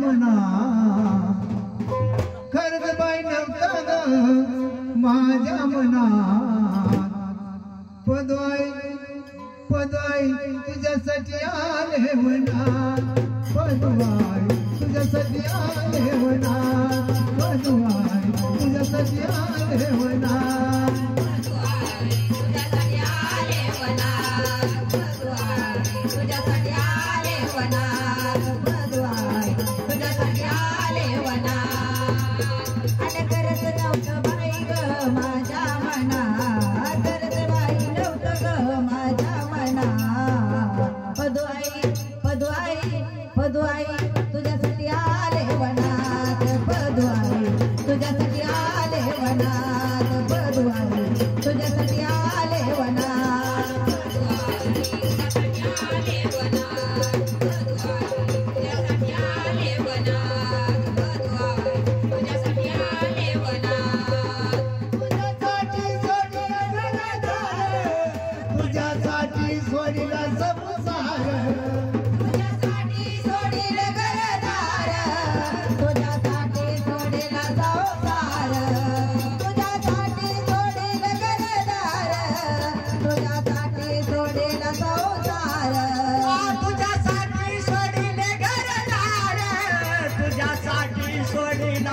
मना खर्च बाई नव्हता माझ्या मना पदवाई पदवाई तुझ्यासाठी आले म्हणा पदवाई तुझ्यासाठी आले म्हणा पदवाई तुझ्यासाठी आले म्हणा पदवाई तुझ्यासाठी आले वनात पदवाई तुझ्यासाठी आले वनात पदवाई तुझ्यासाठी आले वनात तुझ्यासाठी सोडीला संसार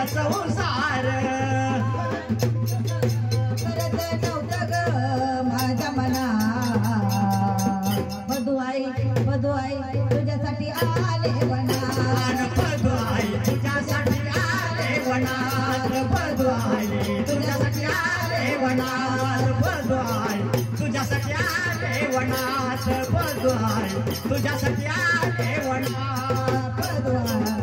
संसार करत नव्हतं ग माझ्या मना पदवाई पदवाई तुझ्यासाठी आले वनात पदवाई तुझ्यासाठी आले वनात पदवाई तुझ्यासाठी आले वनात पदवाई तुझ्यासाठी आले वनात पदवाई तुझ्यासाठी आले वनात पदवाई तुझ्यासाठी आले वनात पदवाई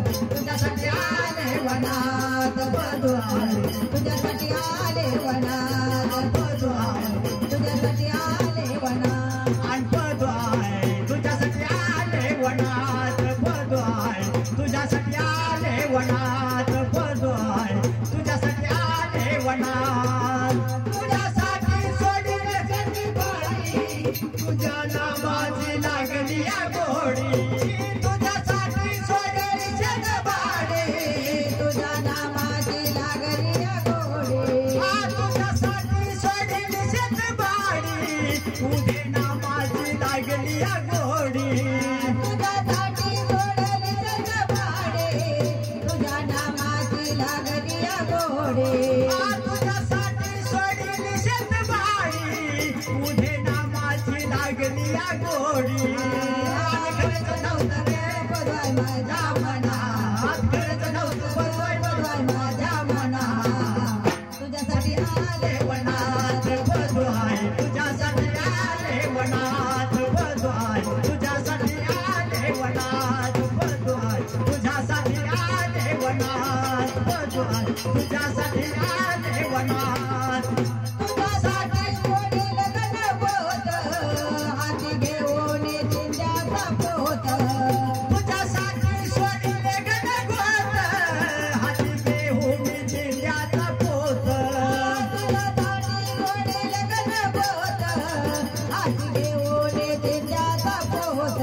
तुझ्यासाठी आले वनात पदवाई तुझ्यासाठी आले वनात आणि पदवाई तुझ्यासाठी आले वनात पदवाई तुझ्यासाठी आले वनात पदवाई तुझ्यासाठी आले वनात तुझ्यासाठी सोडील जगी बाई तुझ्या नामाची लागली या गोडी तुझ्यासाठी सोडेल जगबाडी तुझ्या नामाची लागली या गोडी तुझ्यासाठी सोडेल जगबाडी तुझे नामाची लागली या गोडी तुझ्यासाठी सोडली जगबाडी तुझ्या नामाची लागली या गोडी तुझ्यासाठी सोडली जगबाडी तुझे नामाची लागली या गोडी खरंच नव्हतं रे पदवाई माझ्या मनात खरंच नव्हतं पदवाई माझ्या मनात तुझ्यासाठी आले वनात पदवाई तुझ्यासाठी आले वनात पदवाई तुझ्यासाठी आले वनात पदवाई तुझ्यासाठी आले वनात पदवाई तुझ्यासाठी आले वनात तुझ्यासाठी सोडील गणपत हाती घेऊन चिंध्याचा पोत तुझ्यासाठी सोडले गणगोत हाती घेऊन जिल्ह्याचा पोत तुझ्यासाठी सोडील गणपत हाती घेऊन चिंध्याचा पोत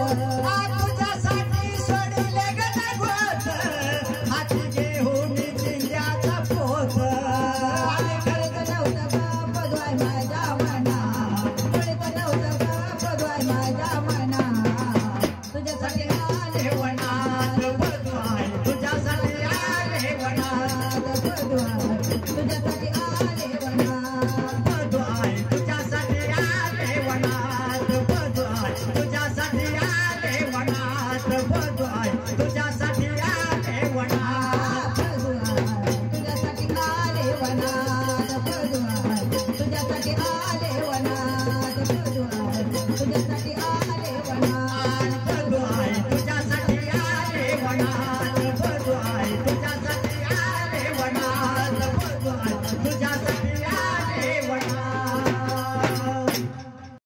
तुझ्यासाठी सोडले गणगोत